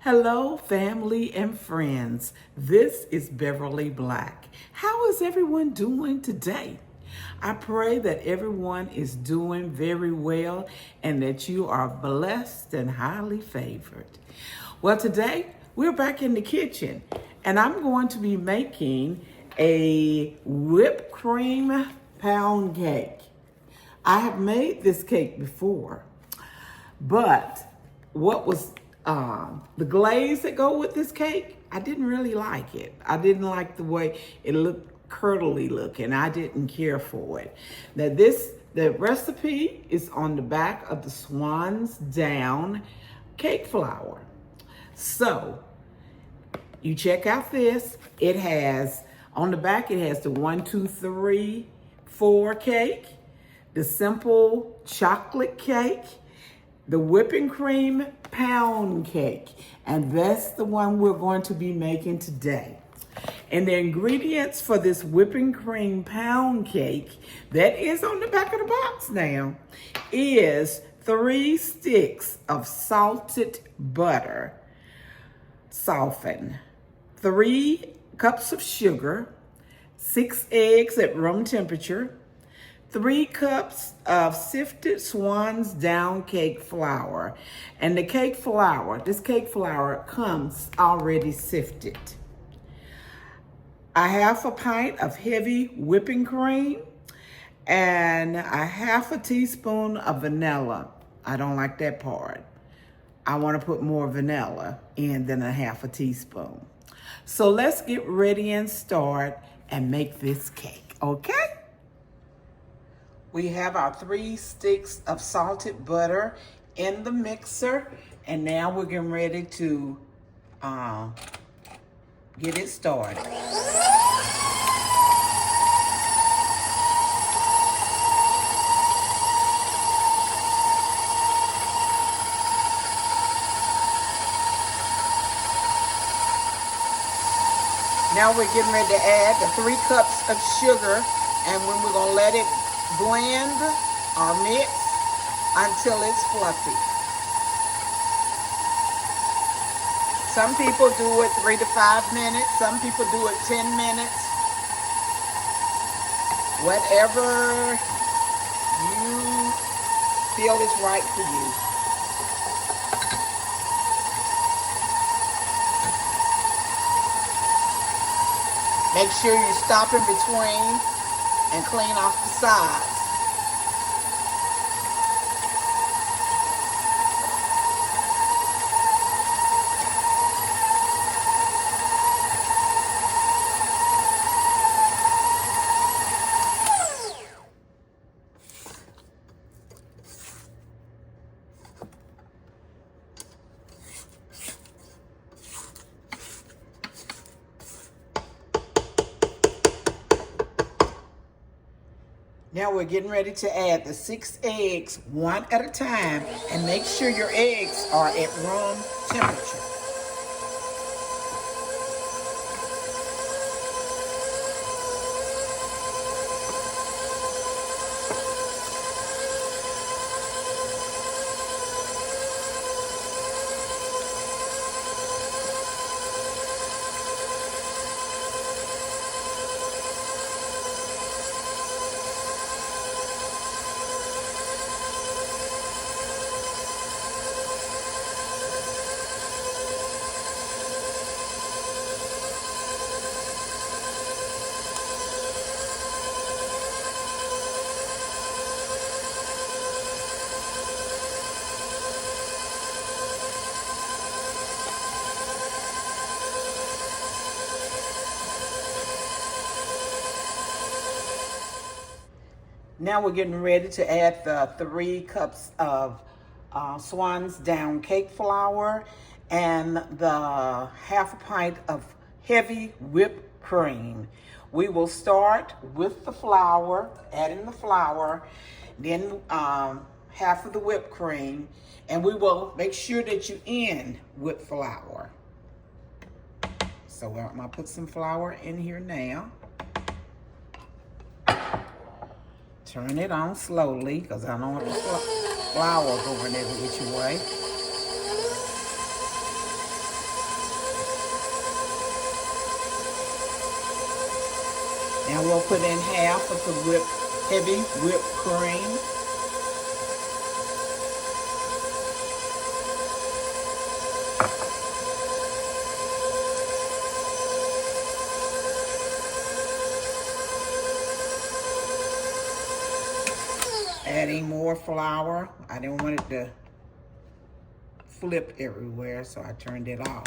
Hello, family and friends. This is Beverly Black. How is everyone doing today? I pray that everyone is doing very well and that you are blessed and highly favored. Well, today we're back in the kitchen and I'm going to be making a whipped cream pound cake. I have made this cake before, but what was the glaze that go with this cake, I didn't really like it. I didn't like the way it looked curdly looking. I didn't care for it. Now the recipe is on the back of the Swan's Down cake flour. So you check out this. It has, on the back, it has the 1, 2, 3, 4 cake, the simple chocolate cake, the whipping cream pound cake, and that's the one we're going to be making today. And the ingredients for this whipping cream pound cake that is on the back of the box now is 3 sticks of salted butter, softened, 3 cups of sugar, 6 eggs at room temperature, 3 cups of sifted Swan's Down cake flour. And the cake flour, this cake flour comes already sifted. A half a pint of heavy whipping cream and a half a teaspoon of vanilla. I don't like that part. I want to put more vanilla in than a half a teaspoon. So let's get ready and start and make this cake, okay? We have our 3 sticks of salted butter in the mixer, and now we're getting ready to get it started. Now we're getting ready to add the 3 cups of sugar, and when we're gonna let it blend or mix until it's fluffy. Some people do it 3 to 5 minutes. Some people do it 10 minutes. Whatever you feel is right for you. Make sure you stop in between and clean off the sides. Now we're getting ready to add the 6 eggs one at a time, and make sure your eggs are at room temperature. Now we're getting ready to add the 3 cups of Swan's Down cake flour and the half a pint of heavy whipped cream. We will start with the flour, adding the flour, then half of the whipped cream, and we will make sure that you end with flour. So I'm gonna put some flour in here now. Turn it on slowly, because I don't want the flour going every which way. Now we'll put in half of the heavy whipped cream. Adding more flour. I didn't want it to flip everywhere, so I turned it off.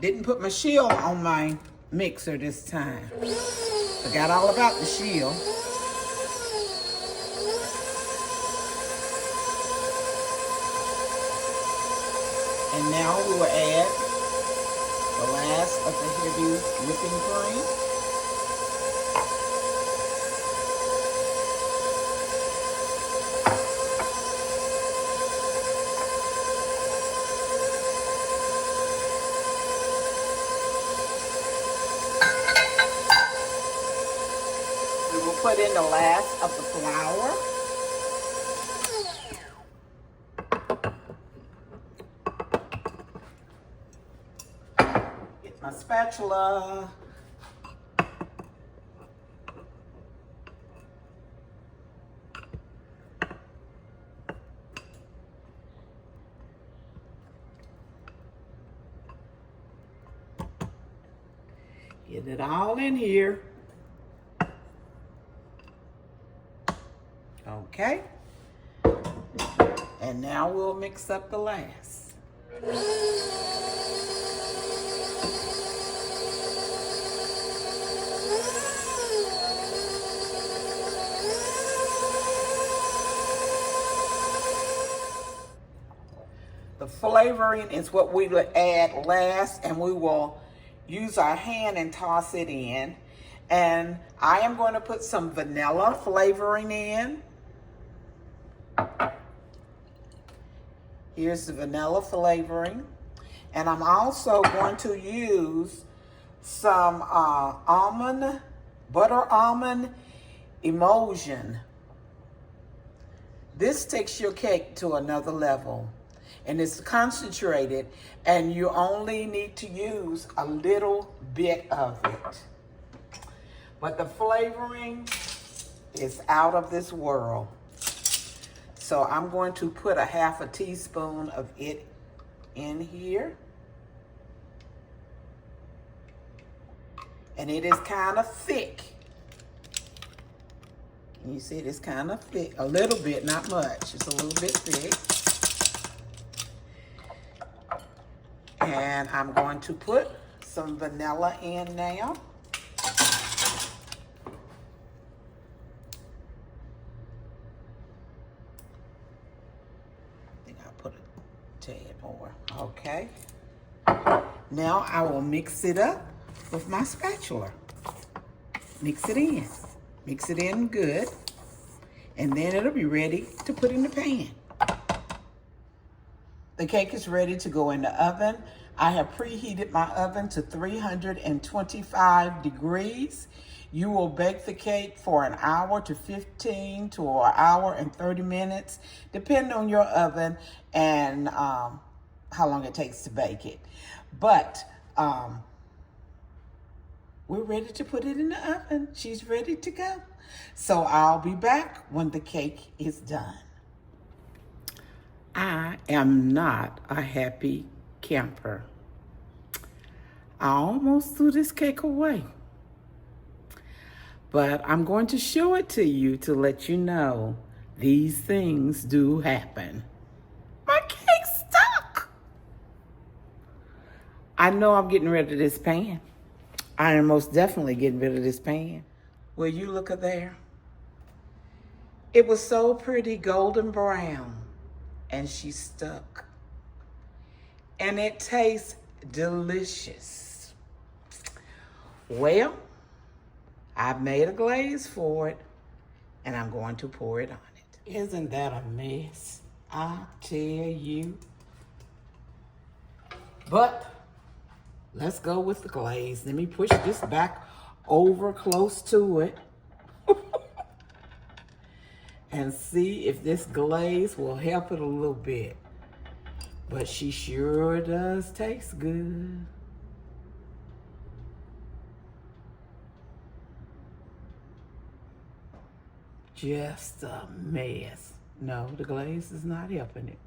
Didn't put my shield on my mixer this time. Forgot all about the shield. And now we will add the last of the heavy whipping cream. Put in the last of the flour. Get my spatula. Get it all in here. Okay, and now we'll mix up the last. The flavoring is what we will add last, and we will use our hand and toss it in. And I am going to put some vanilla flavoring in. Here's the vanilla flavoring. And I'm also going to use some butter almond emulsion. This takes your cake to another level. And it's concentrated, and you only need to use a little bit of it. But the flavoring is out of this world. So I'm going to put a half a teaspoon of it in here. And it is kind of thick. Can you see it is kind of thick? A little bit, not much. It's a little bit thick. And I'm going to put some vanilla in now. Put a tad more. Okay. Now I will mix it up with my spatula. Mix it in. Mix it in good. And then it'll be ready to put in the pan. The cake is ready to go in the oven. I have preheated my oven to 325 degrees. You will bake the cake for an hour to 15 to an hour and 30 minutes, depending on your oven and how long it takes to bake it. But we're ready to put it in the oven. She's ready to go. So I'll be back when the cake is done. I am not a happy camper. I almost threw this cake away. But I'm going to show it to you to let you know these things do happen. My cake's stuck. I know I'm getting rid of this pan. I am most definitely getting rid of this pan. Will you look at there? It was so pretty golden brown, and she's stuck. And it tastes delicious. Well, I've made a glaze for it, and I'm going to pour it on it. Isn't that a mess? I tell you. But let's go with the glaze. Let me push this back over close to it and see if this glaze will help it a little bit. But she sure does taste good. just a mess. No, the glaze is not helping it.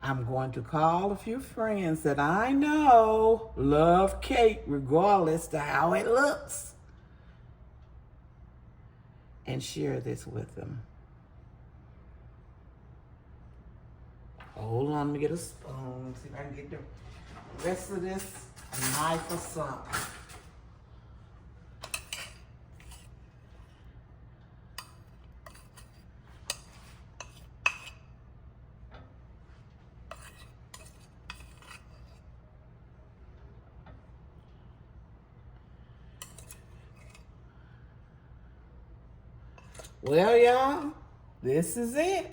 I'm going to call a few friends that I know love cake regardless to how it looks, and share this with them. Hold on, let me get a spoon, see if I can get the rest of this a knife or something. Well, y'all, this is it.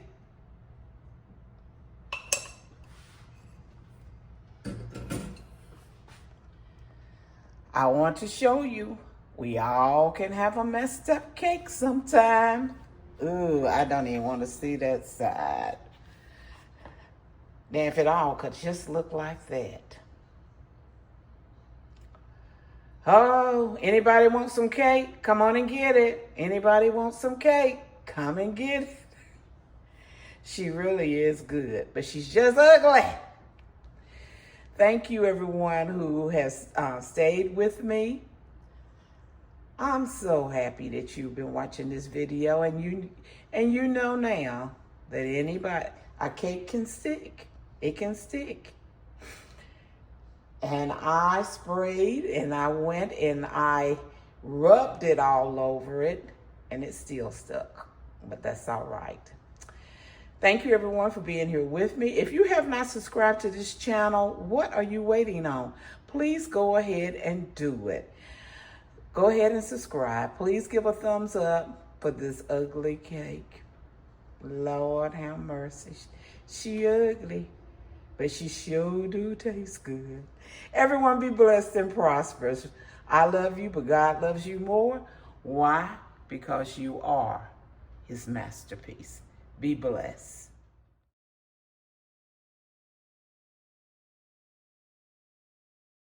I want to show you, we all can have a messed up cake sometime. Ooh, I don't even want to see that side. Then if it all could just look like that. Oh, anybody want some cake? Come on and get it. Anybody want some cake? Come and get it. She really is good, but she's just ugly. Thank you, everyone who has stayed with me. I'm so happy that you've been watching this video, and you know now that a cake can stick. It can stick. And I sprayed, and I went and I rubbed it all over it, and it still stuck, but that's all right. Thank you, everyone, for being here with me. If you have not subscribed to this channel, what are you waiting on? Please go ahead and do it. Go ahead and subscribe. Please give a thumbs up for this ugly cake. Lord have mercy. She ugly, but she sure do taste good. Everyone be blessed and prosperous. I love you, but God loves you more. Why? Because you are his masterpiece. Be blessed.